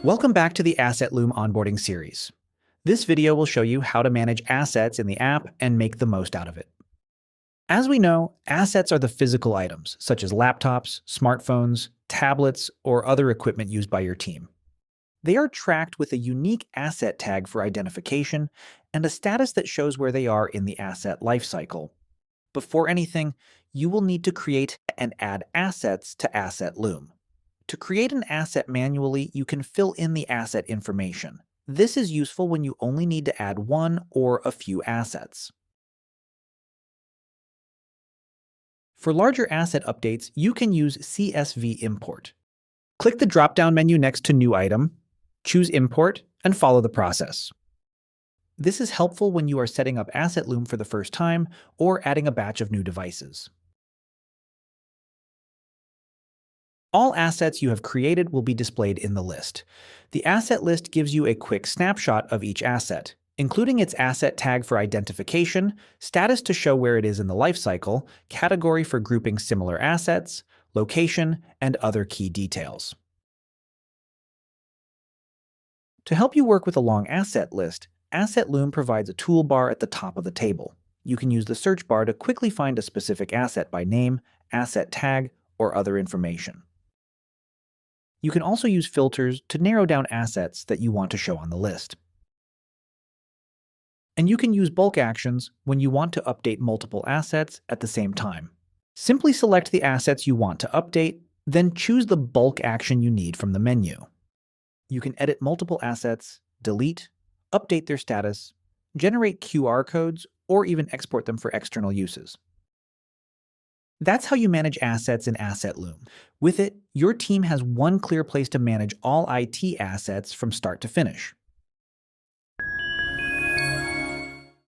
Welcome back to the AssetLoom onboarding series. This video will show you how to manage assets in the app and make the most out of it. As we know, assets are the physical items, such as laptops, smartphones, tablets, or other equipment used by your team. They are tracked with a unique asset tag for identification and a status that shows where they are in the asset lifecycle. Before anything, you will need to create and add assets to AssetLoom. To create an asset manually, you can fill in the asset information. This is useful when you only need to add one or a few assets. For larger asset updates, you can use CSV import. Click the drop-down menu next to New Item, choose Import, and follow the process. This is helpful when you are setting up AssetLoom for the first time or adding a batch of new devices. All assets you have created will be displayed in the list. The asset list gives you a quick snapshot of each asset, including its asset tag for identification, status to show where it is in the lifecycle, category for grouping similar assets, location, and other key details. To help you work with a long asset list, AssetLoom provides a toolbar at the top of the table. You can use the search bar to quickly find a specific asset by name, asset tag, or other information. You can also use filters to narrow down assets that you want to show on the list. And you can use bulk actions when you want to update multiple assets at the same time. Simply select the assets you want to update, then choose the bulk action you need from the menu. You can edit multiple assets, delete, update their status, generate QR codes, or even export them for external uses. That's how you manage assets in AssetLoom. With it, your team has one clear place to manage all IT assets from start to finish.